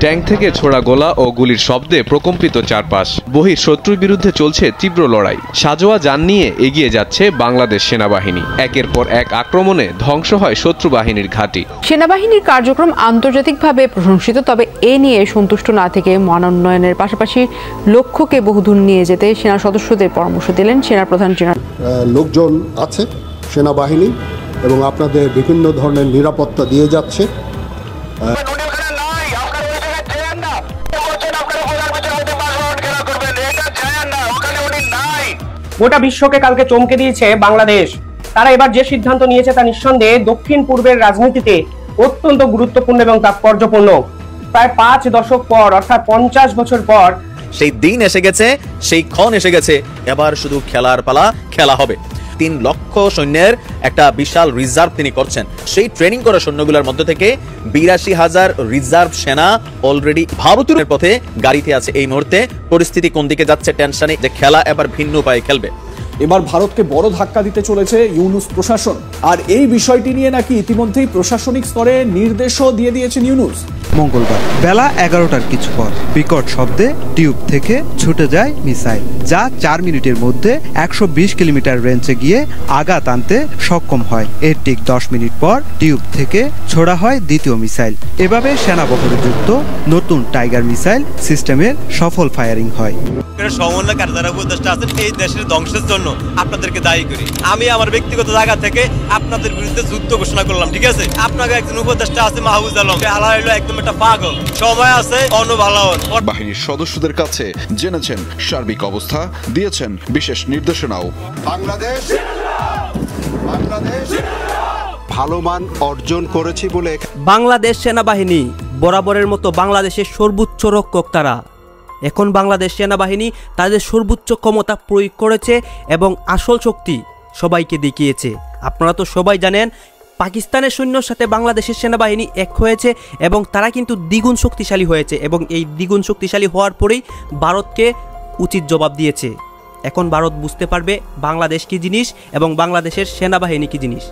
Tank থেকে ছোড়া গোলা ও গুলির শব্দে প্রকম্পিত চারপাশ। বহির শত্রুর বিরুদ্ধে চলছে তীব্র লড়াই। সাজোয়া যান নিয়ে এগিয়ে যাচ্ছে বাংলাদেশ সেনাবাহিনী। একের পর এক আক্রমণে ধ্বংস হয় শত্রু বাহিনীর ঘাঁটি। সেনাবাহিনীর কার্যক্রম আন্তর্জাতিকভাবে প্রশংসিত, তবে এ নিয়ে সন্তুষ্ট না থেকে মানোন্নয়নের পাশাপাশি লক্ষ্যকে বহুদূর নিয়ে যেতে সেনা সদস্যদের পরামর্শ দিলেন সেনাপ্রধান জেনারেল। লোকজন আছে সেনাবাহিনী এবং আপনাদের বিভিন্ন ধরনের নিরাপত্তা দিয়ে যাচ্ছে। গোটা বিশ্বকে কালকে চমকে দিয়েছে বাংলাদেশ। তারা এবার যে সিদ্ধান্ত নিয়েছে তা নিঃসন্দেহে দক্ষিণ পূর্বের রাজনীতিতে অত্যন্ত গুরুত্বপূর্ণ এবং তাৎপর্যপূর্ণ। প্রায় 5 দশক পর, অর্থাৎ 50 বছর পর সেই দিন এসে গেছে, সেই ক্ষণ এসে গেছে। এবার শুধু খেলার পালা, খেলা হবে। 3 লক্ষ সৈন্যের একটা বিশাল রিজার্ভ তিনি করছেন। সেই ট্রেনিং করা সৈন্যগুলোর মধ্যে থেকে 82,000 রিজার্ভ সেনা অলরেডি ভারতের পথে গাড়িতে আছে। এই মুহূর্তে পরিস্থিতি কোন দিকে যাচ্ছে টেনশনে, যে খেলা এবার ভিন্ন উপায়ে খেলবে। এবার ভারতকে বড় ধাক্কা দিতে চলেছে ইউনূস প্রশাসন, আর এই বিষয়টি নিয়ে নাকি ইতিমধ্যেই প্রশাসনিক স্তরে নির্দেশও দিয়ে দিয়েছেন ইউনূস। মঙ্গলবার বেলা 11টার কিছু পর বিকট শব্দে টিউব থেকে ছুটে যায় মিসাইল, যা 4 মিনিটের মধ্যে 120 কিলোমিটার রেঞ্জে গিয়ে আঘাত আনতে সক্ষম হয়। এর ঠিক 10 মিনিট পর টিউব থেকে ছোড়া হয় দ্বিতীয় মিসাইল। এভাবে সেনাবহরে যুক্ত নতুন টাইগার মিসাইল সিস্টেমের সফল ফায়ারিং হয়। সমন্বয় কার্যধারা উপদেষ্টা আছেন, এই দেশের ধ্বংসের জন্য আপনাদেরকে দায়ী করি। আমি আমার ব্যক্তিগত জায়গা থেকে আপনাদের বিরুদ্ধে যুদ্ধ ঘোষণা করলাম, ঠিক আছে? আপনাকে একজন উপদেষ্টা আছে মাহফুজ আলম, আল্লাহ একদম একটা পাগল। সময় আছে অন্য ভালো বাহিনীর সদস্যদের কাছে জেনেছেন সার্বিক অবস্থা, দিয়েছেন বিশেষ নির্দেশনাও। বাংলাদেশ ভালো মান অর্জন করেছি বলে বাংলাদেশ সেনাবাহিনী বরাবরের মতো বাংলাদেশের সর্বোচ্চ রক্ষক। তারা এখন বাংলাদেশ সেনাবাহিনী তাদের সর্বোচ্চ ক্ষমতা প্রয়োগ করেছে এবং আসল শক্তি সবাইকে দেখিয়েছে। আপনারা তো সবাই জানেন পাকিস্তানের সৈন্যর সাথে বাংলাদেশের সেনাবাহিনী এক হয়েছে এবং তারা কিন্তু দ্বিগুণ শক্তিশালী হয়েছে, এবং এই দ্বিগুণ শক্তিশালী হওয়ার পরেই ভারতকে উচিত জবাব দিয়েছে। এখন ভারত বুঝতে পারবে বাংলাদেশ কী জিনিস এবং বাংলাদেশের সেনাবাহিনী কী জিনিস।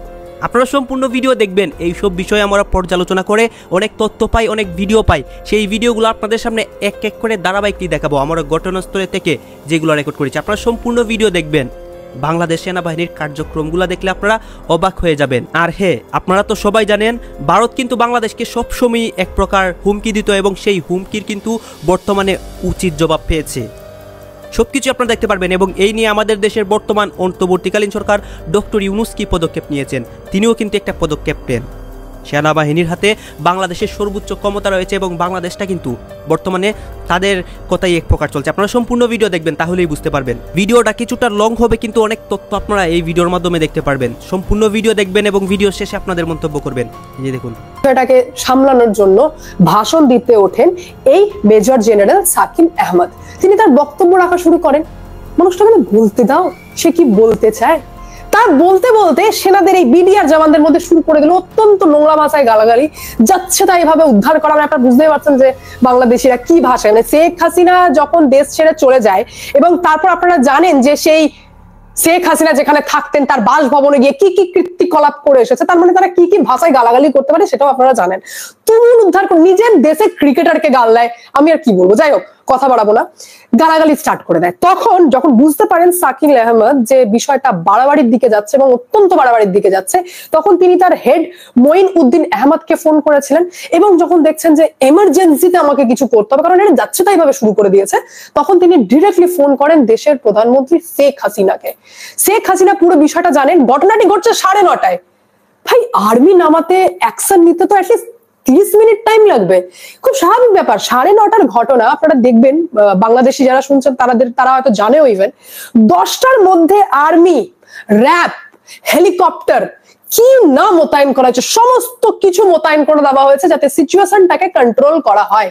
আপনারা সম্পূর্ণ ভিডিও দেখবেন। এই সব বিষয়ে আমরা পর্যালোচনা করে অনেক তথ্য পাই, অনেক ভিডিও পাই। সেই ভিডিওগুলো আপনাদের সামনে এক এক করে ধারাবাহিকটি দেখাবো আমরা ঘটনাস্থলে থেকে যেগুলো রেকর্ড করেছি। আপনারা সম্পূর্ণ ভিডিও দেখবেন। বাংলাদেশ সেনাবাহিনীর কার্যক্রমগুলো দেখলে আপনারা অবাক হয়ে যাবেন। আর হ্যাঁ, আপনারা তো সবাই জানেন ভারত কিন্তু বাংলাদেশকে সবসময় এক প্রকার হুমকি দিত এবং সেই হুমকির কিন্তু বর্তমানে উচিত জবাব পেয়েছে। সবকিছু আপনারা দেখতে পারবেন এবং এই নিয়ে আমাদের দেশের বর্তমান অন্তর্বর্তীকালীন সরকার ডক্টর ইউনূস কি পদক্ষেপ নিয়েছেন, তিনিও কিন্তু একটা পদক্ষেপ নেন। সেনাবাহিনীর হাতে বাংলাদেশের সর্বোচ্চ ক্ষমতা রয়েছে এবং বাংলাদেশটা কিন্তু বর্তমানে তাদের কথাই এক প্রকার চলছে। আপনারা সম্পূর্ণ ভিডিও দেখবেন, তাহলেই বুঝতে পারবেন। ভিডিওটা কিছুটা লং হবে কিন্তু অনেক তথ্য আপনারা এই ভিডিওর মাধ্যমে দেখতে পারবেন। সম্পূর্ণ ভিডিও দেখবেন এবং ভিডিও শেষে আপনাদের মন্তব্য করবেন। এই যে দেখুন, এটাকে সামলানোর জন্য ভাষণ দিতে ওঠেন এই মেজর জেনারেল সাকিন আহমদ। তিনি তার বক্তব্য রাখা শুরু করেন। মানুষটা মানে বলতে দাও, সে কি বলতে চায়। তার বলতে বলতে সেনাদের এই বিডিআর জওয়ানদের মধ্যে শুরু করে দিল অত্যন্ত নোংরা ভাষায় গালাগালি। যাচ্ছে তাই এভাবে উদ্ধার করা, আপনারা বুঝতেই পারছেন যে বাংলাদেশিরা কি ভাষায়, মানে শেখ হাসিনা যখন দেশ ছেড়ে চলে যায় এবং তারপর আপনারা জানেন যে সেই শেখ হাসিনা যেখানে থাকতেন তার বাসভবনে গিয়ে কি কি কৃত্রিকলাপ করে এসেছে, তার মানে তারা কি কি ভাষায় গালাগালি করতে পারে সেটাও আপনারা জানেন। তুমুল উদ্ধার করে নিজের দেশের ক্রিকেটারকে গাল দেয়, আমি আর কি বলবো, যাই হোক কথা বাড়াবো না, গালাগালি স্টার্ট করে দেয়। তখন যখন বুঝতে পারেন সাকিন আহমদ যে বিষয়টা বাড়াবাড়ির দিকে যাচ্ছে এবং অত্যন্ত বাড়াবাড়ির দিকে যাচ্ছে, তখন তিনি তার হেড মঈন উদ্দিন আহমদকে ফোন করেছিলেন এবং যখন দেখছেন যে এমার্জেন্সিতে আমাকে কিছু করতে হবে, কারণ এটা যাচ্ছে তাই ভাবে শুরু করে দিয়েছে, তখন তিনি ডিরেক্টলি ফোন করেন দেশের প্রধানমন্ত্রী শেখ হাসিনাকে। শেখ হাসিনা পুরো বিষয়টা জানেন। ঘটনাটি ঘটছে 9:30। ভাই, আর্মি নামাতে অ্যাকশন নিতে তো অ্যাটলিস্ট 30 মিনিট টাইম লাগবে, খুব স্বাভাবিক ব্যাপার। 9:30 ঘটনা আপনারা দেখবেন, বাংলাদেশি যারা শুনছেন তারা হয়তো জানেও, ইভেন 10টার মধ্যে আর্মি, র্যাব, হেলিকপ্টার কি না মোতায়েন করা হয়েছে, সমস্ত কিছু মোতায়েন করে দেওয়া হয়েছে যাতে সিচুয়েশনটাকে কন্ট্রোল করা হয়।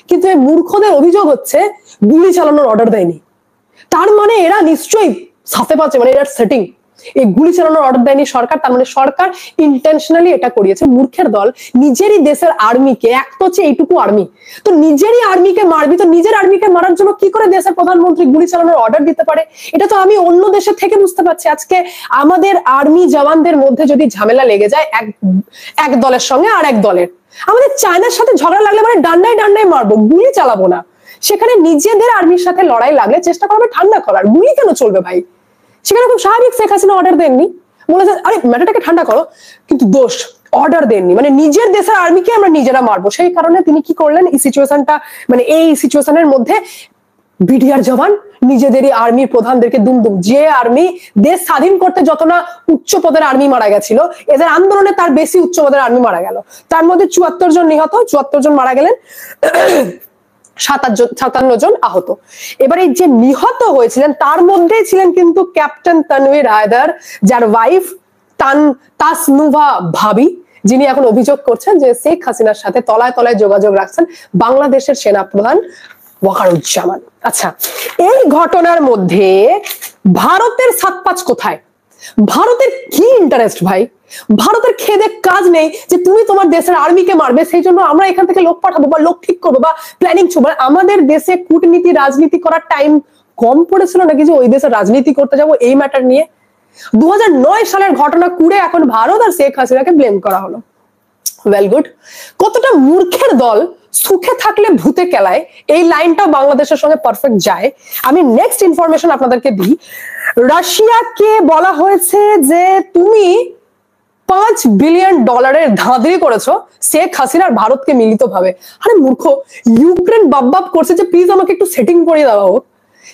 কিন্তু এই মূর্খদের অভিযোগ হচ্ছে গুলি চালানোর অর্ডার দেয়নি। তার মানে এরা নিশ্চয়ই সাথে পাচ্ছে, মানে এরা সেটিং। এই গুলি চালানোর অর্ডার দেয়নি সরকার, তার মানে সরকার ইন্টেনশনালি এটা করিয়েছে। মূর্খের দল, নিজেরই দেশের আর্মিকে, এক তো হচ্ছে এইটুকু আর্মি, তো নিজেরই আর্মিকে মারবি, তো নিজের আর্মিকে মারার জন্য কি করে দেশের প্রধানমন্ত্রী গুলি চালানোর অর্ডার দিতে পারে? এটা তো আমি অন্য দেশের থেকে বুঝতে পারছি। আজকে আমাদের আর্মি জওয়ানদের মধ্যে যদি ঝামেলা লেগে যায় এক দলের সঙ্গে আর এক দলের, আমাদের চায়নার সাথে ঝগড়া লাগলে মানে ডান্ডায় ডান্ডায় মারবো, গুলি চালাবো না। সেখানে নিজেদের আর্মির সাথে লড়াই লাগলে চেষ্টা করবে ঠান্ডা করার, গুলি কেন চলবে ভাই? সেখানে খুব স্বাভাবিক শেখ হাসিনা অর্ডার দেননি, বলেছে আরে ম্যাটারটাকে ঠান্ডা করো, কিন্তু দোষ অর্ডার দেননি, মানে নিজের দেশের আর্মিকে আমরা নিজেরা মারবো। সেই কারণে তিনি কি করলেন, এই সিচুয়েশনটা মানে এই সিচুয়েশনের মধ্যে বিডিআর জওয়ান নিজেদেরই আর্মির প্রধানদেরকে দুমদুম, যে আর্মি দেশ স্বাধীন করতে যত না উচ্চ পদের আর্মি মারা গেছিল, এদের আন্দোলনে তার বেশি উচ্চ পদের আর্মি মারা গেল। তার মধ্যে ৭৪ জন নিহত, ৭৪ জন মারা গেলেন, ৫৭ জন আহত। এবার এই যে নিহত হয়েছিলেন তার মধ্যে ছিলেন কিন্তু ক্যাপ্টেন তানভীর হায়দার, যার ওয়াইফ তাসনুভা ভাবি, যিনি এখন অভিযোগ করছেন যে শেখ হাসিনার সাথে তলায় তলায় যোগাযোগ রাখছেন বাংলাদেশের সেনাপ্রধান ওয়াকারুজ্জামান। আচ্ছা, এই ঘটনার মধ্যে ভারতের ৭-৫ কোথায়? ভারতের কি ইন্টারেস্ট ভাই? ভারতের খেদে কাজ নেই যে তুমি তোমার দেশের আর্মিকে মারবে, সেই জন্য আমরা এখান থেকে লোক পাঠাবো বা লোক ঠিক করবো বা প্ল্যানিং করবো। আমাদের দেশে কূটনীতি রাজনীতি করার টাইম কম পড়েছিল নাকি যে ওই দেশে রাজনীতি করতে যাবো এই ম্যাটার নিয়ে? 2009 সালের ঘটনা কুড়ে এখন ভারত আর শেখ হাসিনাকে ব্লেম করা হলো। ওয়েল গুড, কতটা মূর্খের দল, সুখে থাকলে ভূতে কেলায়, এই লাইনটা বাংলাদেশের সঙ্গে পারফেক্ট যায়। আমি নেক্সট ইনফরমেশন আপনাদেরকে দিই। রাশিয়াকে বলা হয়েছে যে তুমি $5 বিলিয়ন ধাঁধরি করেছো শেখ হাসিনার ভারতকে মিলিতভাবে। আরে মূর্খ, ইউক্রেন বাপ করছে যে প্লিজ আমাকে একটু সেটিং করিয়ে দেওয়া হোক,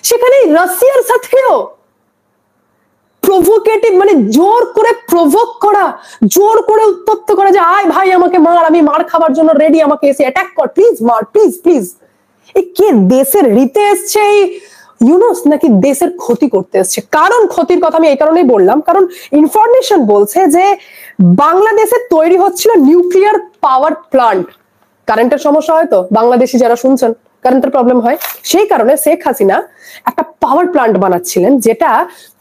সেখানে রাশিয়ার সাথেও প্রভোকেটিভ মানে জোর করে প্রভোক করা, জোর করে উত্তপ্ত করা যে আয় ভাই আমাকে মার, আমি মার খাবার জন্য রেডি, আমাকে এসে অ্যাটাক কর, প্লিজ মার, প্লিজ প্লিজ। এই কে দেশের রীতে এসছে এই ইউনুস, নাকি দেশের ক্ষতি করতে এসছে? কারণ ক্ষতির কথা আমি এই কারণেই বললাম, কারণ ইনফরমেশন বলছে যে বাংলাদেশে তৈরি হচ্ছিল নিউক্লিয়ার পাওয়ার প্লান্ট। কারেন্টের সমস্যা হয় তো, বাংলাদেশি যারা শুনছেন কারেন্টের প্রবলেম হয়, সেই কারণে শেখ হাসিনা একটা পাওয়ার প্লান্ট বানাচ্ছিলেন যেটা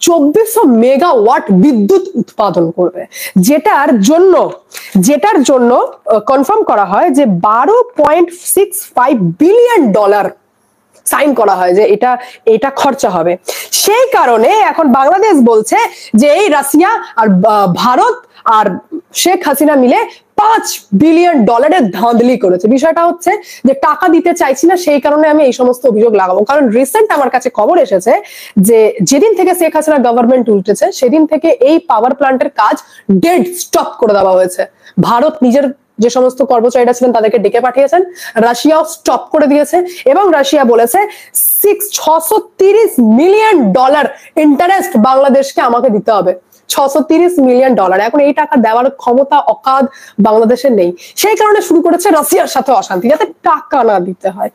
2400 মেগাওয়াট বিদ্যুৎ উৎপাদন করবে, যেটার জন্য কনফার্ম করা হয় যে $12.65 বিলিয়ন সাইন করা হয় যে এটা খরচা হবে। সেই কারণে এখন বাংলাদেশ বলছে যে এই রাশিয়া আর ভারত আর শেখ হাসিনা মিলে $5 বিলিয়ন ধাঁধলি করেছে। বিষয়টা হচ্ছে যে টাকা দিতে চাইছি না, সেই কারণে আমি এই সমস্ত অভিযোগ লাগাবো। কারণ রিসেন্ট আমার কাছে খবর এসেছে যে যেদিন থেকে শেখ হাসিনা গভর্নমেন্ট উল্টেছে সেদিন থেকে এই পাওয়ার প্ল্যান্টের কাজ ডেড স্টপ করে দেওয়া হয়েছে। ভারত নিজের যে সমস্ত কর্মচারীরা ছিলেন তাদেরকে ডেকে পাঠিয়েছেন, রাশিয়াও স্টপ করে দিয়েছে এবং রাশিয়া বলেছে $630 মিলিয়ন ইন্টারেস্ট বাংলাদেশকে আমাকে দিতে হবে। $630 মিলিয়ন। এখন এই টাকা দেওয়ার ক্ষমতা অকাদ বাংলাদেশের নেই, সেই কারণে শুরু করেছে রাশিয়ার সাথে অশান্তি, যাতে টাকা না দিতে হয়।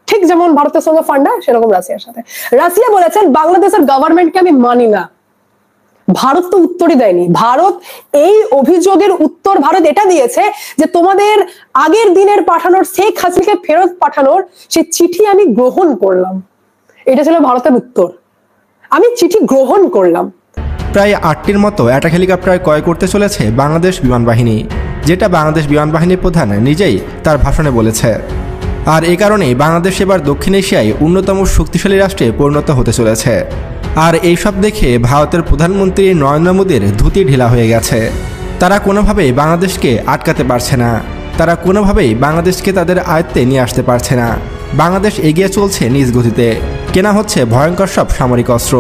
ঠিক যেমন ভারতের সঙ্গে ফান্ডা, সেরকম রাশিয়ার সাথে। রাশিয়া বলেছেন বাংলাদেশের গভর্নমেন্টকে আমি মানি না। ভারত তো উত্তরই দেয়নি। ভারত এই অভিযোগের উত্তর ভারত এটা দিয়েছে যে তোমাদের আগের দিনের পাঠানোর শেখ হাসিনাকে ফেরত পাঠানোর সেই চিঠি আমি গ্রহণ করলাম। এটা ছিল ভারতের উত্তর, আমি চিঠি গ্রহণ করলাম। প্রায় 8টির মতো অ্যাটাক হেলিকপ্টার ক্রয় করতে চলেছে বাংলাদেশ বিমান বাহিনী, যেটা বাংলাদেশ বিমান বাহিনীর প্রধান নিজেই তার ভাষণে বলেছে। আর এই কারণেই বাংলাদেশ এবার দক্ষিণ এশিয়ায় অন্যতম শক্তিশালী রাষ্ট্রে পরিণত হতে চলেছে। আর এইসব দেখে ভারতের প্রধানমন্ত্রী নরেন্দ্র মোদীর ধুতি ঢিলা হয়ে গেছে। তারা কোনোভাবেই বাংলাদেশকে আটকাতে পারছে না, তারা কোনোভাবেই বাংলাদেশকে তাদের আয়ত্তে নিয়ে আসতে পারছে না। বাংলাদেশ এগিয়ে চলছে নিজ গতিতে, কেনা হচ্ছে ভয়ঙ্কর সব সামরিক অস্ত্র।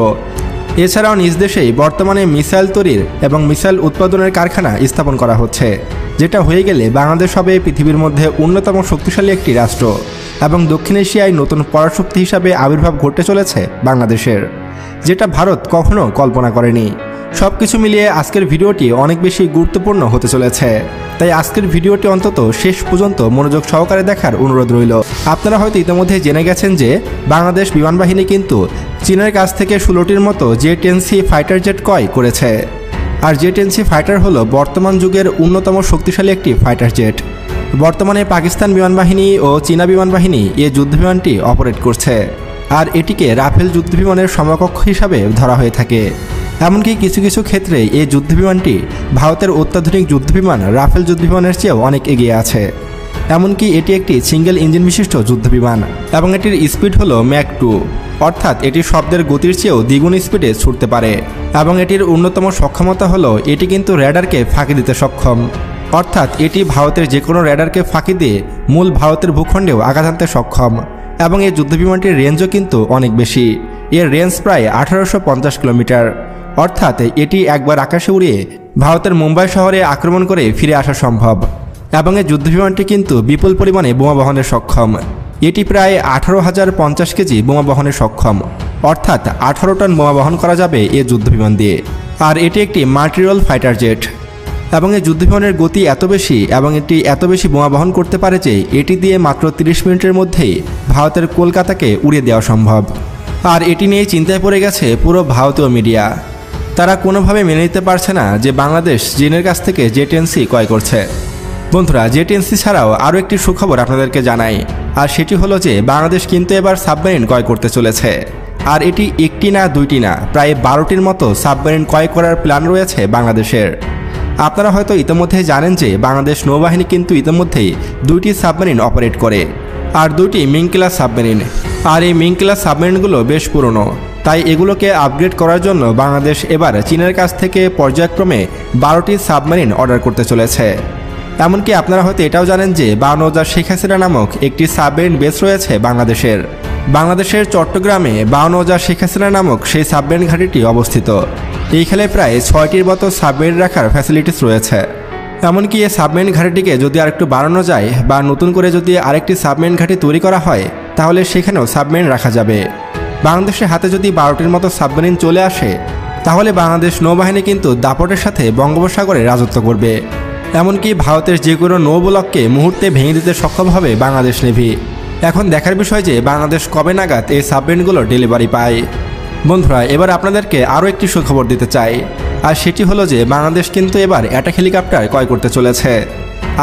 এছাড়াও নিজ দেশেই বর্তমানে মিসাইল তৈরির এবং মিসাইল উৎপাদনের কারখানা স্থাপন করা হচ্ছে, যেটা হয়ে গেলে বাংলাদেশ হবে পৃথিবীর মধ্যে অন্যতম শক্তিশালী একটি রাষ্ট্র এবং দক্ষিণ এশিয়ায় নতুন পরাশক্তি হিসাবে আবির্ভাব ঘটতে চলেছে বাংলাদেশের, যেটা ভারত কখনো কল্পনা করেনি। সব কিছু মিলিয়ে আজকের ভিডিওটি অনেক বেশি গুরুত্বপূর্ণ হতে চলেছে, তাই আজকের ভিডিওটি অন্তত শেষ পর্যন্ত মনোযোগ সহকারে দেখার অনুরোধ রইল। আপনারা হয়তো ইতিমধ্যে জেনে গেছেন যে বাংলাদেশ বিমান বাহিনী কিন্তু চীনের কাছ থেকে 16টির মতো J-10C ফাইটার জেট ক্রয় করেছে। আর J-10C ফাইটার হলো বর্তমান যুগের অন্যতম শক্তিশালী একটি ফাইটার জেট। বর্তমানে পাকিস্তান বিমান বাহিনী ও চীনা বিমান বাহিনী এই যুদ্ধবিমানটি অপারেট করছে, আর এটিকে রাফেল যুদ্ধবিমানের সমকক্ষ হিসাবে ধরা হয়ে থাকে। এমনকি কিছু কিছু ক্ষেত্রে এই যুদ্ধবিমানটি ভারতের অত্যাধুনিক যুদ্ধবিমান রাফেল যুদ্ধবিমানের চেয়েও অনেক এগিয়ে আছে। এমনকি এটি একটি সিঙ্গেল ইঞ্জিন বিশিষ্ট যুদ্ধবিমান এবং এটির স্পিড হলো ম্যাক 2, অর্থাৎ এটি শব্দের গতির চেয়েও দ্বিগুণ স্পিডে ছুটতে পারে। এবং এটির অন্যতম সক্ষমতা হলো এটি কিন্তু র্যাডারকে ফাঁকি দিতে সক্ষম। অর্থাৎ এটি ভারতের যে কোনো রেডারকে ফাঁকি দিয়ে মূল ভারতের ভূখণ্ডেও আঘাত হানতে সক্ষম। এবং এই যুদ্ধবিমানটির রেঞ্জও কিন্তু অনেক বেশি। এর রেঞ্জ প্রায় 1850 কিলোমিটার। অর্থাৎ এটি একবার আকাশে উড়িয়ে ভারতের মুম্বাই শহরে আক্রমণ করে ফিরে আসা সম্ভব। এবং এই যুদ্ধবিমানটি কিন্তু বিপুল পরিমাণে বোমা বহনে সক্ষম। এটি প্রায় 18,050 কেজি বোমা বহনে সক্ষম। অর্থাৎ 18 টন বোমা বহন করা যাবে এই যুদ্ধবিমান দিয়ে। আর এটি একটি মাল্টিরোল ফাইটার জেট। এবং এই যুদ্ধবিমানের গতি এত বেশি এবং এটি এত বেশি বোমা বহন করতে পারে যে এটি দিয়ে মাত্র 30 মিনিটের মধ্যেই ভারতের কলকাতাকে উড়িয়ে দেওয়া সম্ভব। আর এটি নিয়ে চিন্তায় পড়ে গেছে পুরো ভারতীয় মিডিয়া। তারা কোনোভাবে মেনে নিতে পারছে না যে বাংলাদেশ চীনের কাছ থেকে জে-10C ক্রয় করছে। বন্ধুরা, জে-10C ছাড়াও আরও একটি সুখবর আপনাদেরকে জানাই, আর সেটি হলো যে বাংলাদেশ কিন্তু এবার সাবমেরিন ক্রয় করতে চলেছে। আর এটি একটি না দুইটি না, প্রায় 12টির মতো সাবমেরিন ক্রয় করার প্ল্যান রয়েছে বাংলাদেশের। আপনারা হয়তো ইতিমধ্যেই জানেন যে বাংলাদেশ নৌবাহিনী কিন্তু ইতিমধ্যেই 2টি সাবমেরিন অপারেট করে, আর 2টি মিং ক্লাস সাবমেরিন। আর এই মিং ক্লাস সাবমেরিনগুলো বেশ পুরনো, তাই এগুলোকে আপগ্রেড করার জন্য বাংলাদেশ এবার চীনের কাছ থেকে পর্যায়ক্রমে 12টি সাবমেরিন অর্ডার করতে চলেছে। এমনকি আপনারা হয়তো এটাও জানেন যে 52 শেখ হাসিনা নামক একটি সাবমেরিন বেস রয়েছে বাংলাদেশের চট্টগ্রামে 52 শেখ হাসিনা নামক সেই সাবমেরিন ঘাঁটিটি অবস্থিত। এইখানে প্রায় 6টির মতো সাবমেরিন রাখার ফ্যাসিলিটিস রয়েছে। এমনকি এই সাবমেরিন ঘাঁটিটিকে যদি আরেকটু বাড়ানো যায় বা নতুন করে যদি আরেকটি সাবমেরিন ঘাঁটি তৈরি করা হয়, তাহলে সেখানেও সাবমেরিন রাখা যাবে। বাংলাদেশের হাতে যদি 12টির মতো সাবমেরিন চলে আসে, তাহলে বাংলাদেশ নৌবাহিনী কিন্তু দাপটের সাথে বঙ্গোপসাগরে রাজত্ব করবে। এমনকি ভারতের যে কোনো নৌবলককে মুহূর্তে ভেঙে দিতে সক্ষম হবে বাংলাদেশ নেভি। এখন দেখার বিষয় যে বাংলাদেশ কবে নাগাদ এই সাবমেরিনগুলোর ডেলিভারি পায়। বন্ধুরা, এবার আপনাদেরকে আরও একটি সুখবর দিতে চাই, আর সেটি হলো যে বাংলাদেশ কিন্তু এবার অ্যাটাক হেলিকপ্টার ক্রয় করতে চলেছে।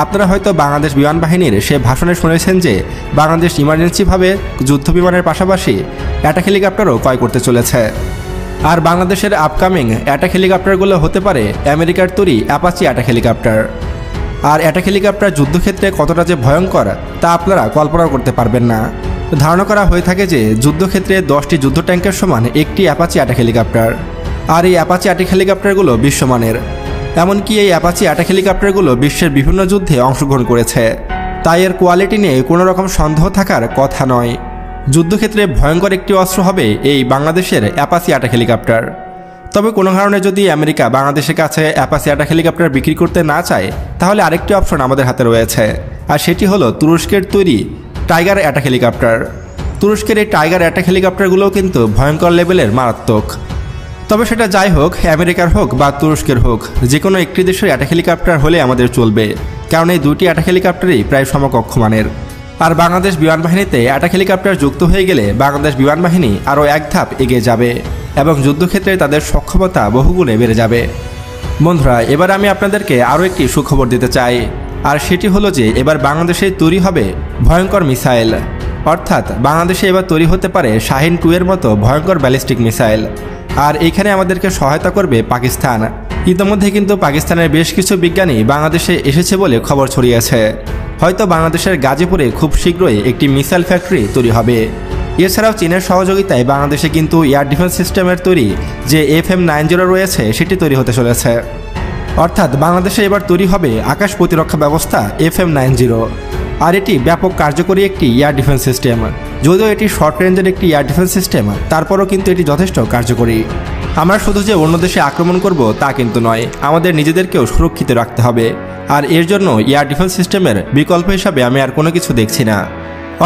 আপনারা হয়তো বাংলাদেশ বিমান বাহিনীর সে ভাষণে শুনেছেন যে বাংলাদেশ ইমার্জেন্সিভাবে যুদ্ধ বিমানের পাশাপাশি অ্যাটাক হেলিকপ্টারও ক্রয় করতে চলেছে। আর বাংলাদেশের আপকামিং অ্যাটাক হেলিকপ্টারগুলো হতে পারে আমেরিকার তৈরি অ্যাপাচি অ্যাটাক হেলিকপ্টার। আর অ্যাটাক হেলিকপ্টার যুদ্ধক্ষেত্রে কতটা যে ভয়ঙ্কর তা আপনারা কল্পনাও করতে পারবেন না। ধারণা করা হয়ে থাকে যে যুদ্ধক্ষেত্রে 10টি যুদ্ধ ট্যাঙ্কের সমান একটি অ্যাপাচি অ্যাটাক হেলিকপ্টার। আর এই অ্যাপাচি অ্যাটাক হেলিকপ্টারগুলো বিশ্বমানের। এমনকি এই অ্যাপাচি অ্যাটাক হেলিকপ্টারগুলো বিশ্বের বিভিন্ন যুদ্ধে অংশগ্রহণ করেছে, তাই এর কোয়ালিটি নিয়ে কোনো রকম সন্দেহ থাকার কথা নয়। যুদ্ধক্ষেত্রে ভয়ঙ্কর একটি অস্ত্র হবে এই বাংলাদেশের অ্যাপাচি অ্যাটাক হেলিকপ্টার। তবে কোনো কারণে যদি আমেরিকা বাংলাদেশের কাছে অ্যাপাচি অ্যাটাক হেলিকপ্টার বিক্রি করতে না চায়, তাহলে আরেকটি অপশন আমাদের হাতে রয়েছে, আর সেটি হলো তুরস্কের তৈরি টাইগার অ্যাটাক হেলিকপ্টার। তুরস্কের এই টাইগার অ্যাটাক হেলিকপ্টারগুলোও কিন্তু ভয়ঙ্কর লেভেলের মারাত্মক। তবে সেটা যাই হোক, আমেরিকার হোক বা তুরস্কের হোক, যে কোনো একটি দেশের অ্যাটাক হেলিকপ্টার হলে আমাদের চলবে, কারণ এই 2টি অ্যাটাক হেলিকপ্টারই প্রায় সমকক্ষ মানের। আর বাংলাদেশ বিমান বাহিনীতে অ্যাটাক হেলিকপ্টার যুক্ত হয়ে গেলে বাংলাদেশ বিমান বাহিনী আরও এক ধাপ এগিয়ে যাবে এবং যুদ্ধক্ষেত্রে তাদের সক্ষমতা বহুগুণে বেড়ে যাবে। বন্ধুরা, এবার আমি আপনাদেরকে আরও একটি সুখবর দিতে চাই, আর সেটি হলো যে এবার বাংলাদেশে তৈরি হবে ভয়ঙ্কর মিসাইল। অর্থাৎ বাংলাদেশে এবার তৈরি হতে পারে শাহিন 2 এর মতো ভয়ঙ্কর ব্যালিস্টিক মিসাইল। আর এইখানে আমাদেরকে সহায়তা করবে পাকিস্তান। ইতিমধ্যে কিন্তু পাকিস্তানের বেশ কিছু বিজ্ঞানী বাংলাদেশে এসেছে বলে খবর ছড়িয়েছে। হয়তো বাংলাদেশের গাজীপুরে খুব শীঘ্রই একটি মিসাইল ফ্যাক্টরি তৈরি হবে। এছাড়াও চীনের সহযোগিতায় বাংলাদেশে কিন্তু এয়ার ডিফেন্স সিস্টেমের তৈরি যে FM-90 রয়েছে সেটি তৈরি হতে চলেছে। অর্থাৎ বাংলাদেশে এবার তৈরি হবে আকাশ প্রতিরক্ষা ব্যবস্থা FM-90, আর এটি ব্যাপক কার্যকরী একটি এয়ার ডিফেন্স সিস্টেম। যদিও এটি শর্ট রেঞ্জের একটি এয়ার ডিফেন্স সিস্টেম, তারপরও কিন্তু এটি যথেষ্ট কার্যকরী। আমরা শুধু যে অন্য দেশে আক্রমণ করব তা কিন্তু নয়, আমাদের নিজেদেরকেও সুরক্ষিত রাখতে হবে। আর এর জন্য এয়ার ডিফেন্স সিস্টেমের বিকল্প হিসাবে আমি আর কোনো কিছু দেখছি না।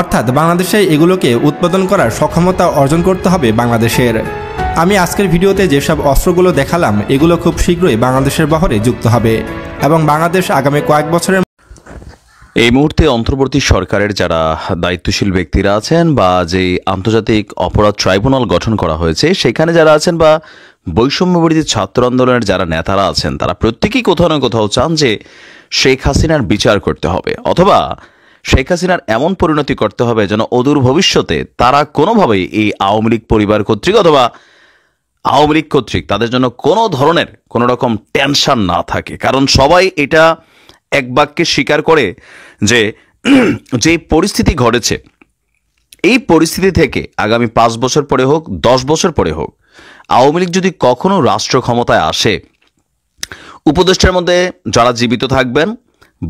অর্থাৎ বাংলাদেশে এগুলোকে উৎপাদন করার সক্ষমতা অর্জন করতে হবে বাংলাদেশের। আমি আজকের ভিডিওতে যেসব অস্ত্রগুলো দেখালাম এগুলো খুব শীঘ্রই বাংলাদেশের বহরে যুক্ত হবে এবং বাংলাদেশ আগামী কয়েক বছরের এই মুহূর্তে অন্তর্বর্তী সরকারের যারা দায়িত্বশীল ব্যক্তিরা আছেন বা যে আন্তর্জাতিক অপরাধ ট্রাইব্যুনাল গঠন করা হয়েছে সেখানে যারা আছেন বা বৈষম্যবিরোধী ছাত্র আন্দোলনের যারা নেতারা আছেন তারা প্রত্যেকেই কোথাও না কোথাও চান যে শেখ হাসিনার বিচার করতে হবে, অথবা শেখ হাসিনার এমন পরিণতি করতে হবে যেন অদূর ভবিষ্যতে তারা কোনোভাবেই এই আওয়ামী লীগ পরিবার কর্তৃক অথবা আওয়ামী লীগ কর্তৃক তাদের জন্য কোনো ধরনের কোনো রকম টেনশন না থাকে। কারণ সবাই এটা এক বাক্যে স্বীকার করে যে যে পরিস্থিতি ঘটেছে এই পরিস্থিতি থেকে আগামী 5 বছর পরে হোক 10 বছর পরে হোক আওয়ামী লীগ যদি কখনো রাষ্ট্র ক্ষমতায় আসে, উপদেষ্টার মধ্যে যারা জীবিত থাকবেন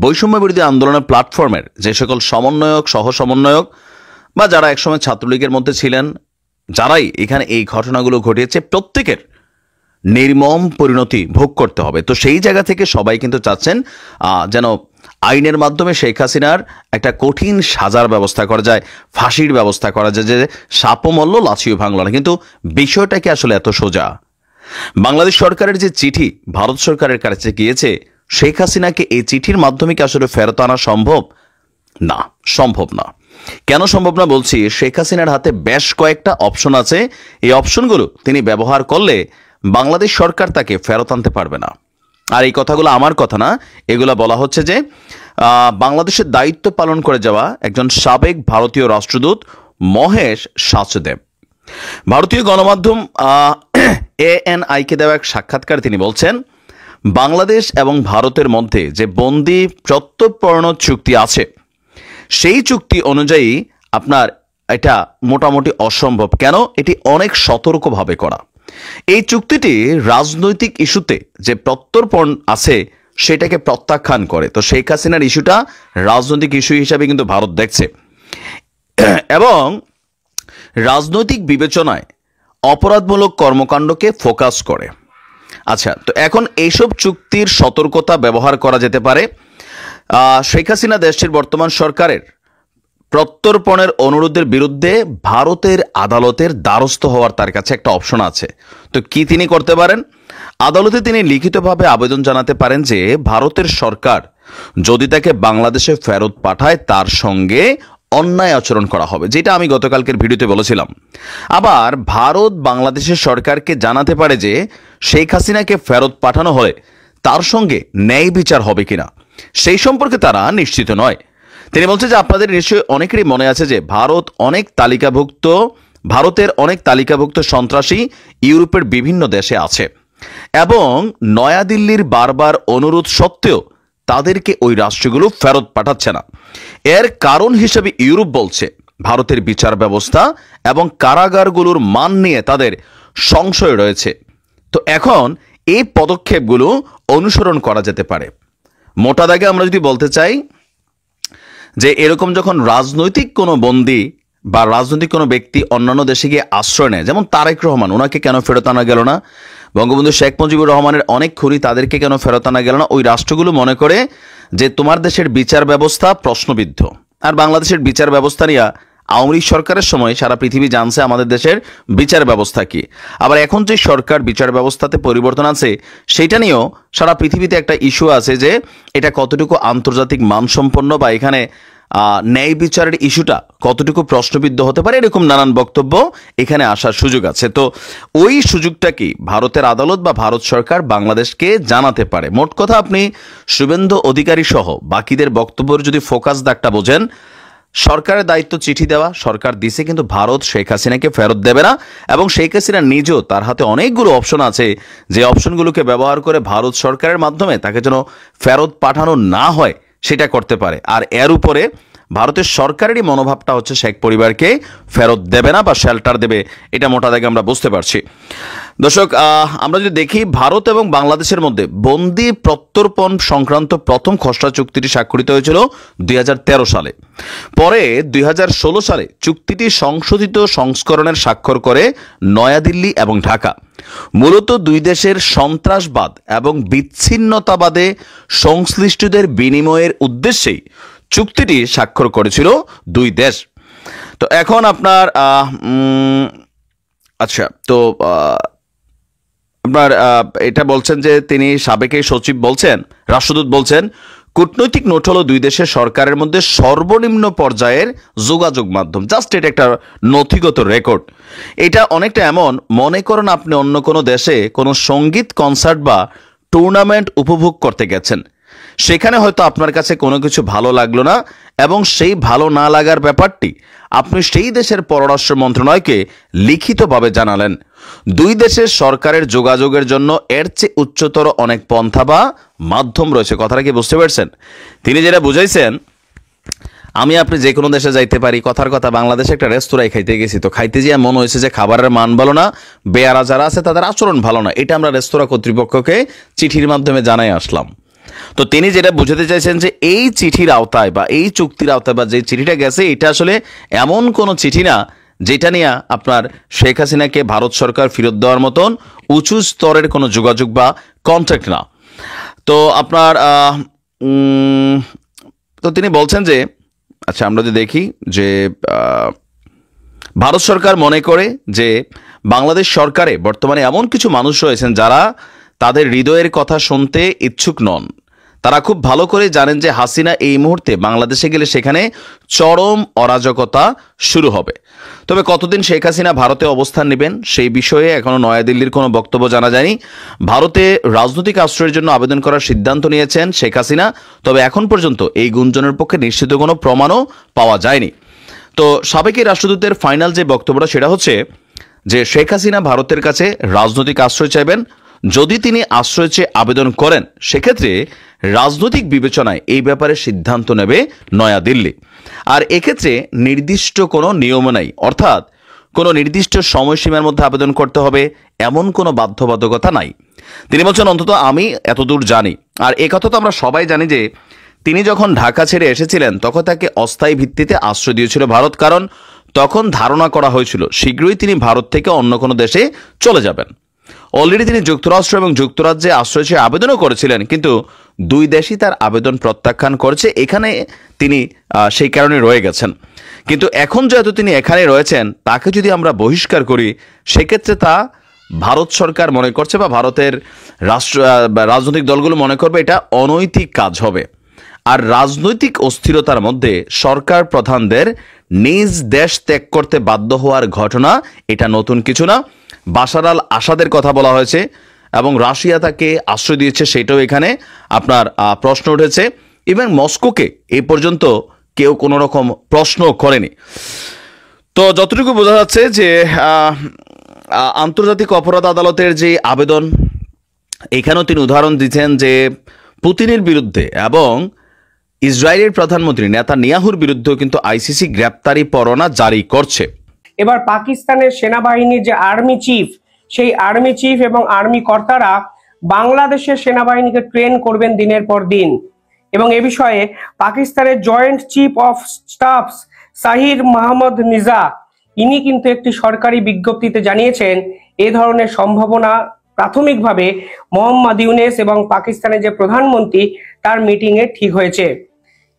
বৈষম্য বিরোধী আন্দোলনের প্ল্যাটফর্মের যে সকল সমন্বয়ক, সহ সমন্বয়ক বা যারা একসময় ছাত্রলীগের মধ্যে ছিলেন, যারাই এখানে এই ঘটনাগুলো ঘটিয়েছে, প্রত্যেকের নির্মম পরিণতি ভোগ করতে হবে। তো সেই জায়গা থেকে সবাই কিন্তু চাচ্ছেন যেন আইনের মাধ্যমে শেখ হাসিনার একটা কঠিন সাজার ব্যবস্থা করা যায়, ফাঁসির ব্যবস্থা করা যায়, যে সাপও মরল লাচিও ভাঙল না। কিন্তু বিষয়টা কি আসলে এত সোজা? বাংলাদেশ সরকারের যে চিঠি ভারত সরকারের কাছে গিয়েছে, শেখ হাসিনাকে এই চিঠির মাধ্যমে কি আসলে ফেরত আনা সম্ভব? না, সম্ভব না। কেন সম্ভব না বলছি? শেখ হাসিনার হাতে বেশ কয়েকটা অপশন আছে। এই অপশনগুলো তিনি ব্যবহার করলে বাংলাদেশ সরকার তাকে ফেরত আনতে পারবে না। আর এই কথাগুলো আমার কথা না, এগুলা বলা হচ্ছে যে বাংলাদেশের দায়িত্ব পালন করে যাওয়া একজন সাবেক ভারতীয় রাষ্ট্রদূত মহেশ সাচদেব ভারতীয় গণমাধ্যম ANI-কে দেওয়া এক সাক্ষাৎকার তিনি বলছেন, বাংলাদেশ এবং ভারতের মধ্যে যে বন্দি প্রত্যর্পণ চুক্তি আছে, সেই চুক্তি অনুযায়ী আপনার এটা মোটামুটি অসম্ভব। কেন? এটি অনেক সতর্কভাবে করা। এই চুক্তিটি রাজনৈতিক ইস্যুতে যে প্রত্যর্পণ আছে সেটাকে প্রত্যাখ্যান করে। তো শেখ হাসিনার ইস্যুটা রাজনৈতিক ইস্যু হিসাবে কিন্তু ভারত দেখছে এবং রাজনৈতিক বিবেচনায় অপরাধমূলক কর্মকাণ্ডকে ফোকাস করে। আচ্ছা, তো এখন এইসব চুক্তির সতর্কতা ব্যবহার করা যেতে পারে। শেখ হাসিনা দেশটির বর্তমান সরকারের প্রত্যর্পণের অনুরোধের বিরুদ্ধে ভারতের আদালতের দ্বারস্থ হওয়ার তার কাছে একটা অপশন আছে। তো কি তিনি করতে পারেন? আদালতে তিনি লিখিতভাবে আবেদন জানাতে পারেন যে ভারতের সরকার যদি তাকে বাংলাদেশে ফেরত পাঠায় তার সঙ্গে অন্যায় আচরণ করা হবে, যেটা আমি গতকালকের ভিডিওতে বলেছিলাম। আবার ভারত বাংলাদেশের সরকারকে জানাতে পারে যে শেখ হাসিনাকে ফেরত পাঠানো হলে তার সঙ্গে ন্যায় বিচার হবে কিনা সেই সম্পর্কে তারা নিশ্চিত নয়। তিনি বলছেন যে আপনাদের নিশ্চয়ই অনেকেরই মনে আছে যে ভারতের অনেক তালিকাভুক্ত সন্ত্রাসী ইউরোপের বিভিন্ন দেশে আছে এবং নয়াদিল্লির বারবার অনুরোধ সত্ত্বেও তাদেরকে ওই রাষ্ট্রগুলো ফেরত পাঠাচ্ছে না। এর কারণ হিসেবে ইউরোপ বলছে ভারতের বিচার ব্যবস্থা এবং কারাগারগুলোর মান নিয়ে তাদের সংশয় রয়েছে। তো এখন এই পদক্ষেপগুলো অনুসরণ করা যেতে পারে। মোটা দাগে আমরা যদি বলতে চাই যে এরকম যখন রাজনৈতিক কোনো বন্দী বা রাজনৈতিক কোনো ব্যক্তি অন্যান্য দেশে গিয়ে আশ্রয় নেয়, যেমন তারেক রহমান, ওনাকে কেন ফেরত আনা গেল না? বঙ্গবন্ধু শেখ মুজিবুর রহমানের অনেক খুনি, তাদেরকে কেন ফেরত আনা গেল না? ওই রাষ্ট্রগুলো মনে করে যে তোমার দেশের বিচার ব্যবস্থা প্রশ্নবিদ্ধ। আর বাংলাদেশের বিচার ব্যবস্থা নিয়ে আওয়ামী লীগ সরকারের সময় সারা পৃথিবী জানছে আমাদের দেশের বিচার ব্যবস্থা কি। আবার এখন যে সরকার বিচার ব্যবস্থাতে পরিবর্তন আছে সেটা নিয়েও সারা পৃথিবীতে একটা ইস্যু আছে যে এটা কতটুকু আন্তর্জাতিক মানসম্পন্ন বা এখানে ন্যায় বিচারের ইস্যুটা কতটুকু প্রশ্নবিদ্ধ হতে পারে, এরকম নানান বক্তব্য এখানে আসার সুযোগ আছে। তো ওই সুযোগটা কি ভারতের আদালত বা ভারত সরকার বাংলাদেশকে জানাতে পারে। মোট কথা আপনি শুভেন্দু অধিকারী সহ বাকিদের বক্তব্যের যদি ফোকাস দাগটা বোঝেন, সরকারের দায়িত্ব চিঠি দেওয়া, সরকার দিছে, কিন্তু ভারত শেখ হাসিনাকে ফেরত দেবে না এবং শেখ হাসিনা নিজেও তার হাতে অনেকগুলো অপশন আছে যে অপশনগুলোকে ব্যবহার করে ভারত সরকারের মাধ্যমে তাকে যেন ফেরত পাঠানো না হয় সেটা করতে পারে। আর এর উপরে ভারতের সরকারেরই মনোভাবটা হচ্ছে শেখ পরিবারকে ফেরত দেবে না বা শেল্টার দেবে, এটা মোটা দাগে আমরা বুঝতে পারছি। দর্শক, আমরা যদি দেখি ভারত এবং বাংলাদেশের মধ্যে বন্দি প্রত্যর্পণ সংক্রান্ত প্রথম খসড়া চুক্তিটি স্বাক্ষরিত হয়েছিল 2013 সালে। পরে 2016 সালে চুক্তিটি সংশোধিত সংস্করণের স্বাক্ষর করে নয়াদিল্লি এবং ঢাকা। মূলত দুই দেশের সন্ত্রাসবাদ এবং বিচ্ছিন্নতাবাদে সংশ্লিষ্টদের বিনিময়ের উদ্দেশ্যেই চুক্তিটি স্বাক্ষর করেছিল দুই দেশ। তো এখন আপনার আচ্ছা, তো আপনার এটা বলছেন যে তিনি সাবেক সচিব বলছেন, রাষ্ট্রদূত বলছেন, কূটনৈতিক নোট হলো দুই দেশের সরকারের মধ্যে সর্বনিম্ন পর্যায়ের যোগাযোগ মাধ্যম। জাস্ট এটা একটা নথিগত রেকর্ড। এটা অনেকটা এমন, মনে করেন আপনি অন্য কোনো দেশে কোনো সঙ্গীত কনসার্ট বা টুর্নামেন্ট উপভোগ করতে গেছেন, সেখানে হয়তো আপনার কাছে কোনো কিছু ভালো লাগলো না এবং সেই ভালো না লাগার ব্যাপারটি আপনি সেই দেশের পররাষ্ট্র মন্ত্রণালয়কে লিখিতভাবে জানালেন। দুই দেশের সরকারের যোগাযোগের জন্য এর চেয়ে উচ্চতর অনেক পন্থা বা মাধ্যম রয়েছে। কথাটা কি বুঝতে পারছেন? তিনি যেটা বুঝাইছেন, আমি আপনি যে কোনো দেশে যাইতে পারি, কথার কথা বাংলাদেশে একটা রেস্তোরাঁয় খাইতে গেছি, তো খাইতে যেয়ে মনে হয়েছে যে খাবারের মান ভালো না, বেয়ারা যারা আছে তাদের আচরণ ভালো না, এটা আমরা রেস্তোরাঁ কর্তৃপক্ষকে চিঠির মাধ্যমে জানাই আসলাম। তো তিনি যেটা বুঝাতে চাইছেন যে এই চিঠির আওতায় বা এই চুক্তির আওতায় বা যে চিঠিটা গেছে এটা আসলে এমন কোনো চিঠি না যেটা নিয়ে আপনার শেখ হাসিনাকে ভারত সরকার ফেরত দেওয়ার মতন উঁচু স্তরের কোনো যোগাযোগ বা কন্ট্যাক্ট না। তো আপনার তো তিনি বলছেন যে আচ্ছা আমরা যদি দেখি যে ভারত সরকার মনে করে যে বাংলাদেশ সরকারে বর্তমানে এমন কিছু মানুষ রয়েছেন যারা তাদের হৃদয়ের কথা শুনতে ইচ্ছুক নন। তারা খুব ভালো করে জানেন যে হাসিনা এই মুহূর্তে বাংলাদেশে গেলে সেখানে চরম অরাজকতা শুরু হবে। তবে কতদিন শেখ হাসিনা ভারতে অবস্থান নেবেন সেই বিষয়ে এখনো নয়াদিল্লির কোনো বক্তব্য জানা যায়নি। ভারতে রাজনৈতিক আশ্রয়ের জন্য আবেদন করার সিদ্ধান্ত নিয়েছেন শেখ হাসিনা, তবে এখন পর্যন্ত এই গুঞ্জনের পক্ষে নিশ্চিত কোনো প্রমাণও পাওয়া যায়নি। তো সাবেক রাষ্ট্রদূতের ফাইনাল যে বক্তব্যটা সেটা হচ্ছে যে শেখ হাসিনা ভারতের কাছে রাজনৈতিক আশ্রয় চাইবেন। যদি তিনি আশ্রয় চেয়ে আবেদন করেন সেক্ষেত্রে রাজনৈতিক বিবেচনায় এই ব্যাপারে সিদ্ধান্ত নেবে নয়াদিল্লি। আর এক্ষেত্রে নির্দিষ্ট কোনো নিয়ম নাই, অর্থাৎ কোনো নির্দিষ্ট সময়সীমার মধ্যে আবেদন করতে হবে এমন কোনো বাধ্যবাধকতা নাই। তিনি বলছেন অন্তত আমি এতদূর জানি। আর এ কথা তো আমরা সবাই জানি যে তিনি যখন ঢাকা ছেড়ে এসেছিলেন তখন তাকে অস্থায়ী ভিত্তিতে আশ্রয় দিয়েছিল ভারত, কারণ তখন ধারণা করা হয়েছিল শীঘ্রই তিনি ভারত থেকে অন্য কোনো দেশে চলে যাবেন। অলরেডি তিনি যুক্তরাষ্ট্র এবং যুক্তরাজ্যে আশ্রয় চেয়ে আবেদনও করেছিলেন, কিন্তু দুই দেশই তার আবেদন প্রত্যাখ্যান করেছে। এখানে তিনি সেই কারণে রয়ে গেছেন। কিন্তু এখন যেহেতু তিনি এখানে রয়েছেন তাকে যদি আমরা বহিষ্কার করি সেক্ষেত্রে তা ভারত সরকার মনে করছে বা ভারতের রাজনৈতিক দলগুলো মনে করবে এটা অনৈতিক কাজ হবে। আর রাজনৈতিক অস্থিরতার মধ্যে সরকার প্রধানদের নিজ দেশ ত্যাগ করতে বাধ্য হওয়ার ঘটনা এটা নতুন কিছু না। বাশার আল আসাদের কথা বলা হয়েছে এবং রাশিয়া তাকে আশ্রয় দিয়েছে, সেটাও এখানে আপনার প্রশ্ন উঠেছে। ইভেন মস্কোকে এই পর্যন্ত কেউ কোনো রকম প্রশ্ন করেনি। তো যতটুকু বোঝা যাচ্ছে যে আন্তর্জাতিক অপরাধ আদালতের যে আবেদন এখানেও তিনি উদাহরণ দিচ্ছেন যে পুতিনের বিরুদ্ধে এবং ইসরায়েলের প্রধানমন্ত্রী নেতানিয়াহুর বিরুদ্ধেও কিন্তু আইসিসি গ্রেপ্তারি পরোয়ানা জারি করছে। এবার পাকিস্তানের সেনাবাহিনীর যে আর্মি চিফ, সেই আর্মি চিফ এবং আর্মি কর্তারা বাংলাদেশের সেনাবাহিনীকে ট্রেন করবেন দিনের পর দিন। এবং এ বিষয়ে পাকিস্তানের joint chief of staff Sahir Mahmud নিজা ইনি কিন্তু একটি সরকারি বিজ্ঞপ্তিতে জানিয়েছেন এ ধরনের সম্ভাবনা প্রাথমিকভাবে মোহাম্মদ ইউনেস এবং পাকিস্তানের যে প্রধানমন্ত্রী তার মিটিংয়ে ঠিক হয়েছে।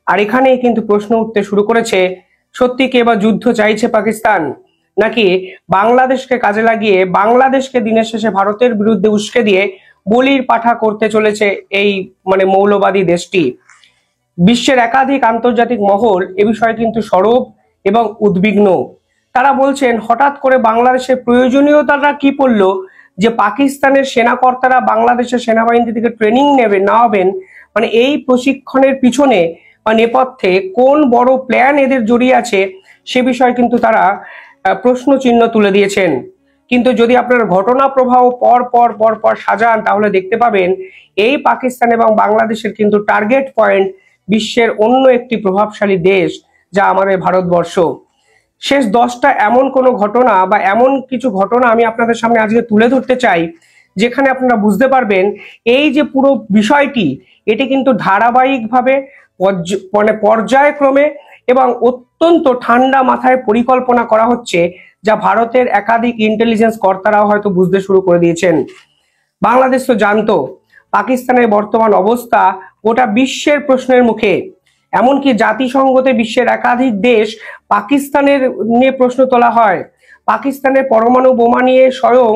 আর এখানেই কিন্তু প্রশ্ন উঠতে শুরু করেছে, সত্যি কি এবার যুদ্ধ চাইছে পাকিস্তান, নাকি বাংলাদেশকে কাজে লাগিয়ে বাংলাদেশকে দিনের শেষে ভারতের বিরুদ্ধে উস্কে দিয়ে বলির পাঠা করতে চলেছে এই মৌলবাদী দেশটি। বিশ্বের একাধিক আন্তর্জাতিক মহল এ বিষয়ে কিন্তু সরব এবং উদ্বিগ্ন। তারা বলছেন হঠাৎ করে বাংলাদেশের প্রয়োজনীয়তাটা কি পড়লো যে পাকিস্তানের সেনাকর্তারা বাংলাদেশের সেনাবাহিনী থেকে ট্রেনিং নেবেন, এই প্রশিক্ষণের পিছনে বা নেপথ্যে কোন বড় প্ল্যান এদের জড়িয়ে আছে সে বিষয়ে কিন্তু তারা প্রশ্ন চিহ্ন তুলে দিয়েছেন। কিন্তু যদি আপনার ঘটনা প্রবাহ পর সাজান তাহলে দেখতে পাবেন এই পাকিস্তান এবং বাংলাদেশের কিন্তু টার্গেট পয়েন্ট বিশ্বের অন্য একটি প্রভাবশালী দেশ যা আমাদের ভারতবর্ষ। শেষ 10টা এমন কোনো ঘটনা বা এমন কিছু ঘটনা আমি আপনাদের সামনে আজকে তুলে ধরতে চাই যেখানে আপনারা বুঝতে পারবেন এই যে পুরো বিষয়টি এটি কিন্তু ধারাবাহিকভাবে পর্যায়ক্রমে এবং অত্যন্ত ঠান্ডা মাথায় পরিকল্পনা করা হচ্ছে, যা ভারতের একাধিক ইন্টেলিজেন্স কর্তারাও হয়তো বুঝতে শুরু করে দিয়েছেন। বাংলাদেশ তো জানতো পাকিস্তানের বর্তমান অবস্থা গোটা বিশ্বের প্রশ্নের মুখে, এমনকি জাতিসংঘতে বিশ্বের একাধিক দেশ পাকিস্তানের নিয়ে প্রশ্ন তোলা হয়। পাকিস্তানের পরমাণু বোমা নিয়ে স্বয়ং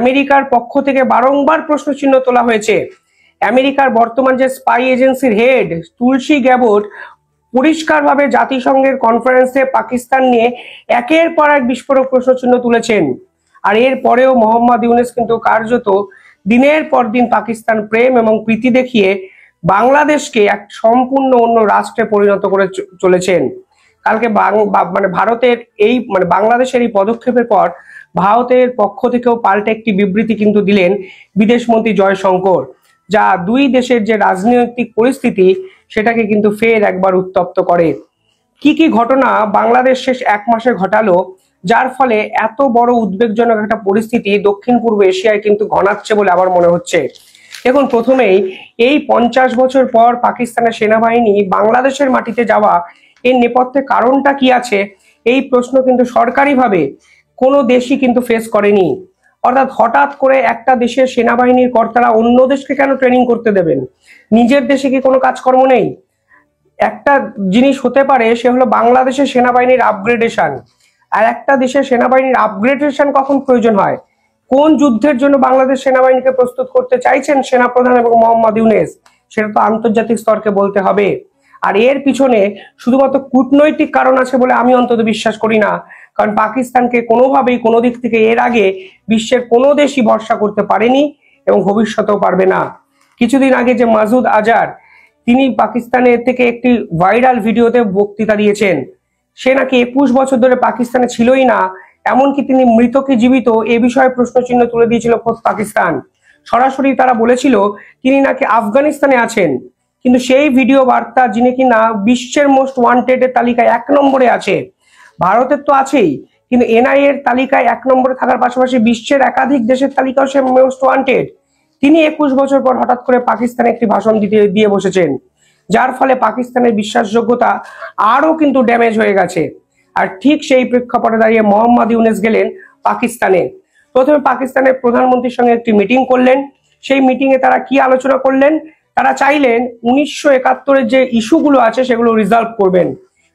আমেরিকার পক্ষ থেকে বারংবার প্রশ্ন চিহ্ন তোলা হয়েছে। আমেরিকার বর্তমান যে স্পাই এজেন্সির হেড তুলসী গ্যাবোট পরিষ্কারভাবে জাতিসংঘের কনফারেন্সে পাকিস্তান নিয়ে একের পর এক বিস্ফোরক প্রশ্ন চিহ্ন তুলেছেন। আর এর পরেও মোহাম্মদ ইউনেস কিন্তু কার্যত দিনের পর দিন পাকিস্তান প্রেম এবং প্রীতি দেখিয়ে বাংলাদেশকে এক সম্পূর্ণ অন্য রাষ্ট্রে পরিণত করে চলেছেন। কালকে ভারতের এই বাংলাদেশের এই পদক্ষেপের পর ভারতের পক্ষ থেকেও পাল্টে একটি বিবৃতি কিন্তু দিলেন বিদেশমন্ত্রী জয়শঙ্কর, যা দুই দেশের যে রাজনৈতিক পরিস্থিতি সেটাকে কিন্তু ফের একবার উত্তপ্ত করে। কি কি ঘটনা বাংলাদেশ শেষ 1 মাসে ঘটালো যার ফলে এত বড় উদ্বেগজনক একটা পরিস্থিতি দক্ষিণ পূর্ব এশিয়ায় কিন্তু ঘনাচ্ছে বলে আমার মনে হচ্ছে। দেখুন, প্রথমেই এই 50 বছর পর পাকিস্তানের সেনাবাহিনী বাংলাদেশের মাটিতে যাওয়া এর নেপথ্যে কারণটা কি আছে, এই প্রশ্ন কিন্তু সরকারিভাবে কোনো দেশই কিন্তু ফেস করেনি। অর্থাৎ হঠাৎ করে একটা দেশের সেনাবাহিনীর কর্তারা অন্য দেশকে কেন ট্রেনিং করতে দেবেন? নিজের দেশে কি কোনো কাজকর্ম নেই? একটা জিনিস হতে পারে, সে হলো বাংলাদেশের সেনাবাহিনীর আপগ্রেডেশন। আর একটা দেশের সেনাবাহিনীর আপগ্রেডেশন কখন প্রয়োজন হয়, কোন যুদ্ধের জন্য বাংলাদেশ সেনাবাহিনীকে প্রস্তুত করতে চাইছেন সেনাপ্রধান এবং মোহাম্মদ ইউনূস, সেটা তো আন্তর্জাতিক স্তরকে বলতে হবে। আর এর পিছনে শুধুমাত্র কূটনৈতিক কারণ আছে বলে আমি অন্তত বিশ্বাস করি না। কারণ পাকিস্তানকে কোনোভাবেই কোনো দিক থেকে এর আগে বিশ্বের কোনো দেশই ভরসা করতে পারেনি এবং ভবিষ্যতেও পারবে না। কিছুদিন আগে যে মাসুদ আজহার, তিনি পাকিস্তানের থেকে একটি ভাইরাল ভিডিওতে বক্তৃতা দিয়েছেন। সে নাকি 21 বছর ধরে পাকিস্তানে ছিলই না, এমনকি তিনি মৃত কি জীবিত এ বিষয়ে প্রশ্নচিহ্ন তুলে দিয়েছিল খোদ পাকিস্তান। সরাসরি তারা বলেছিল তিনি নাকি আফগানিস্তানে আছেন, কিন্তু সেই ভিডিও বার্তা যিনি কিনা বিশ্বের মোস্ট ওয়ান্টেড এর তালিকায় 1 নম্বরে আছে, ভারতের তো আছেই, কিন্তু এনআইএ এর তালিকায় 1 নম্বরে থাকার পাশাপাশি বিশ্বের একাধিক দেশের তালিকাও সে মোস্ট ওয়ান্টেড। তিনি 21 বছর পর হঠাৎ করে পাকিস্তানে একটি ভাষণ দিয়ে বসেছেন, যার ফলে পাকিস্তানের বিশ্বাসযোগ্যতা আরো কিন্তু ড্যামেজ হয়ে গেছে। আর ঠিক সেই প্রেক্ষাপটে দাঁড়িয়ে মোহাম্মদ ইউনূস গেলেন পাকিস্তানে। প্রথমে পাকিস্তানের প্রধানমন্ত্রীর সঙ্গে একটি মিটিং করলেন। সেই মিটিং এ তারা কি আলোচনা করলেন? তারা চাইলেন 1971-এর যে ইস্যুগুলো আছে সেগুলো রিজলভ করবেন।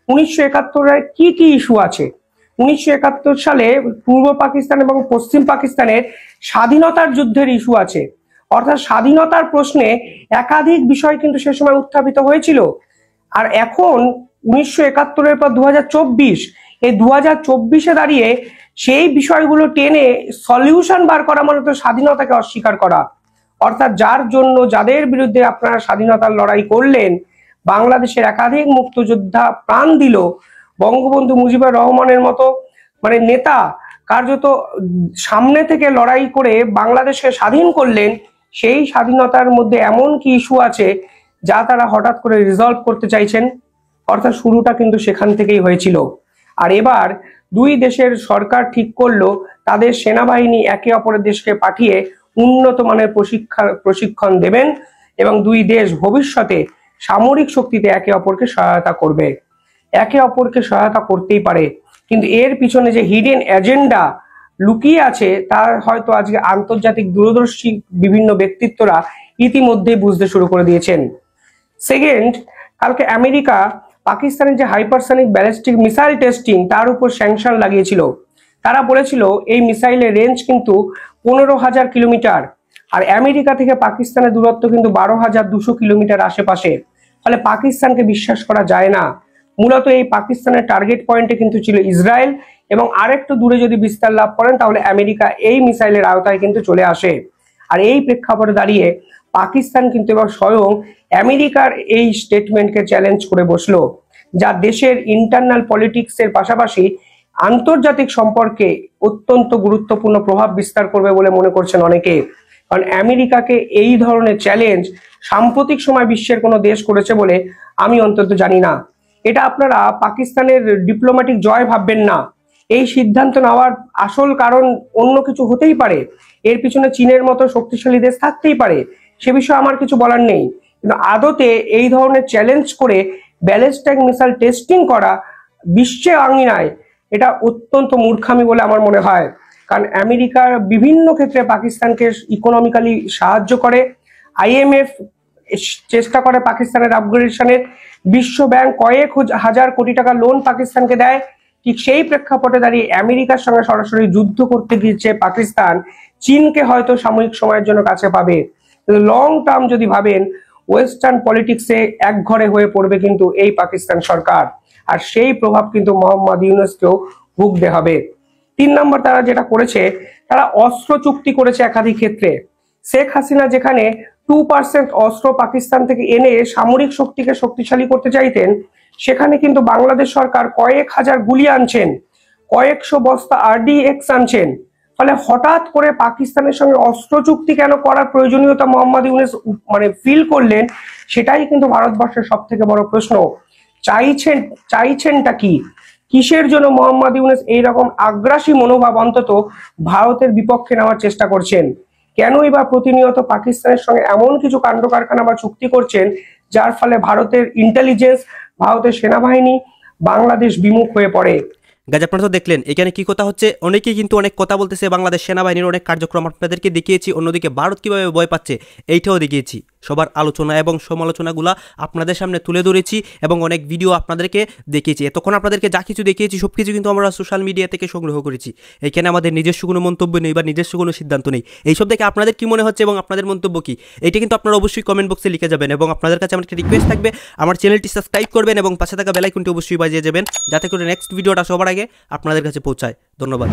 1971-এর কি কি ইস্যু আছে? 1971 সালে পূর্ব পাকিস্তান এবং পশ্চিম পাকিস্তানের স্বাধীনতার যুদ্ধের ইস্যু আছে। অর্থাৎ স্বাধীনতার প্রশ্নে একাধিক বিষয় কিন্তু সে সময় উত্থাপিত হয়েছিল। আর এখন 1971-এর পর 2024, এই 2024-এ দাঁড়িয়ে সেই বিষয়গুলো টেনে সলিউশন বার করা মানে তো স্বাধীনতাকে অস্বীকার করা। অর্থাৎ যার জন্য, যাদের বিরুদ্ধে আপনারা স্বাধীনতার লড়াই করলেন, বাংলাদেশের একাধিক মুক্তিযোদ্ধা প্রাণ দিল, বঙ্গবন্ধু মুজিবুর রহমানের মতো মানে নেতা কার্যত সামনে থেকে লড়াই করে বাংলাদেশকে স্বাধীন করলেন, সেই স্বাধীনতার মধ্যে এমন কি ইস্যু আছে যা তারা হঠাৎ করে রিজলভ করতে চাইছেন? অর্থাৎ শুরুটা কিন্তু সেখান থেকেই হয়েছিল। আর এবার দুই দেশের সরকার ঠিক করলো তাদের সেনাবাহিনী একে অপরের দেশকে পাঠিয়ে উন্নত মানের প্রশিক্ষণ দেবেন এবং দুই দেশ ভবিষ্যতে সামরিক শক্তিতে একে অপরকে সহায়তা করবে। একে অপরকে সহায়তা করতেই পারে, কিন্তু এর পিছনে যে হিডেন এজেন্ডা লুকিয়ে আছে তা হয়তো আজকে আন্তর্জাতিক দূরদর্শী বিভিন্ন ব্যক্তিত্বরা ইতিমধ্যেই বুঝতে শুরু করে দিয়েছেন। সেকেন্ড, কালকে আমেরিকা পাকিস্তানের যে হাইপারসনিক ব্যালিস্টিক মিসাইল টেস্টিং তার উপর স্যাংশন লাগিয়েছিল। তারা বলেছিল এই মিসাইলের রেঞ্জ কিন্তু 15,000 কিলোমিটার, আর আমেরিকা থেকে পাকিস্তানের দূরত্ব কিন্তু 12,200 কিলোমিটার আশেপাশে। ফলে পাকিস্তানকে বিশ্বাস করা যায় না। মূলত এই পাকিস্তানের টার্গেট পয়েন্টে কিন্তু ছিল ইসরায়েল, এবং আরেকটু দূরে যদি বিস্তার লাভ করেন তাহলে আমেরিকা এই মিসাইলের আওতায় কিন্তু চলে আসে। আর এই প্রেক্ষাপটে দাঁড়িয়ে পাকিস্তান কিন্তু এবার স্বয়ং আমেরিকার এই স্টেটমেন্টকে চ্যালেঞ্জ করে বসলো, যা দেশের ইন্টারনাল পলিটিক্সের পাশাপাশি আন্তর্জাতিক সম্পর্কে অত্যন্ত গুরুত্বপূর্ণ প্রভাব বিস্তার করবে বলে মনে করছেন অনেকে। কারণ আমেরিকাকে এই ধরনের চ্যালেঞ্জ সাম্প্রতিক সময় বিশ্বের কোনো দেশ করেছে বলে আমি অন্তত জানি না। এটা আপনারা পাকিস্তানের ডিপ্লোম্যাটিক জয় ভাববেন না। এই সিদ্ধান্ত নেওয়ার আসল কারণ অন্য কিছু হতেই পারে, এর পিছনে চীনের মতো শক্তিশালী দেশ থাকতেই পারে, সে বিষয়ে আমার কিছু বলার নেই। কিন্তু আদতে এই ধরনের চ্যালেঞ্জ করে ব্যালিস্টিক মিসাইল টেস্টিং করা বিশ্বের আঙিনায় এটা অত্যন্ত মূর্খামি বলে আমার মনে হয়। কারণ আমেরিকার বিভিন্ন ক্ষেত্রে পাকিস্তানকে ইকোনমিক্যালি সাহায্য করে, IMF চেষ্টা করে পাকিস্তানের আপগ্রেডেশনের, বিশ্ব ব্যাংক কয়েক হাজার কোটি টাকা লোন পাকিস্তানকে দেয়। ঠিক সেই প্রেক্ষাপটে দাঁড়িয়ে আমেরিকার সঙ্গে সরাসরি যুদ্ধ করতে গিয়েছে পাকিস্তান চীনকে হয়তো সাময়িক সময়ের জন্য কাছে পাবে, লং টার্ম যদি ভাবেন ওয়েস্টার্ন পলিটিক্সে এক ঘরে হয়ে পড়বে কিন্তু এই পাকিস্তান সরকার। আর সেই প্রভাব কিন্তু মোহাম্মদ ইউনূসকেও ভুগতে হবে। 3 নম্বর, তারা যেটা করেছে, তারা অস্ত্র চুক্তি করেছে একাধিক ক্ষেত্রে। শেখ হাসিনা যেখানে 2% অস্ত্র পাকিস্তান থেকে এনে সামরিক শক্তিকে শক্তিশালী করতে চাইতেন, সেখানে কিন্তু বাংলাদেশ সরকার কয়েক হাজার গুলি আনছেন, কয়েকশো বস্তা RDX আনছেন। ফলে হঠাৎ করে পাকিস্তানের সঙ্গে অস্ত্র চুক্তি কেন করার প্রয়োজনীয়তা মোহাম্মদ ইউনূস মানে ফিল করলেন, সেটাই কিন্তু ভারতবর্ষের সব থেকে বড় প্রশ্ন। চাইছেনটা কি? কিসের জন্য মোহাম্মদ ইউনূস এইরকম আগ্রাসী মনোভাব অন্তত ভারতের বিপক্ষে নেওয়ার চেষ্টা করছেন? কেনই বা প্রতিনিয়ত পাকিস্তানের সঙ্গে এমন কিছু কাণ্ড কারখানা বা চুক্তি করছেন যার ফলে ভারতের ইন্টেলিজেন্স, ভারতের সেনাবাহিনী বাংলাদেশ বিমুখ হয়ে পড়ে। গাইজ আপনারা তো দেখলেন এখানে কি কথা হচ্ছে, অনেকেই কিন্তু অনেক কথা বলতেছে, বাংলাদেশ সেনাবাহিনীর অনেক কার্যক্রম আপনাদেরকে দেখিয়েছি, অন্যদিকে ভারত কিভাবে ভয় পাচ্ছে এইটাও দেখিয়েছি। সবার আলোচনা এবং সমালোচনাগুলো আপনাদের সামনে তুলে ধরেছি এবং অনেক ভিডিও আপনাদেরকে দেখিয়েছি। এতক্ষণ আপনাদেরকে যা কিছু দেখিয়েছি সব কিছু কিন্তু আমরা সোশ্যাল মিডিয়া থেকে সংগ্রহ করেছি। এখানে আমাদের নিজস্ব কোনো মন্তব্য নেই বা নিজস্ব কোনো সিদ্ধান্ত নেই। এইসব দেখে আপনাদের কি মনে হচ্ছে এবং আপনাদের মন্তব্য কি, এটা কিন্তু আপনারা অবশ্যই কমেন্ট বক্সে লিখে যাবেন। এবং আপনাদের কাছে আমার একটা রিকোয়েস্ট থাকবে, আমার চ্যানেলটি সাবস্ক্রাইব করবেন এবং পাশে থাকা বেল আইকনটি অবশ্যই বাজিয়ে যাবেন, যাতে করে নেক্সট ভিডিওটা সবার আগে আপনাদের কাছে পৌঁছায়। ধন্যবাদ।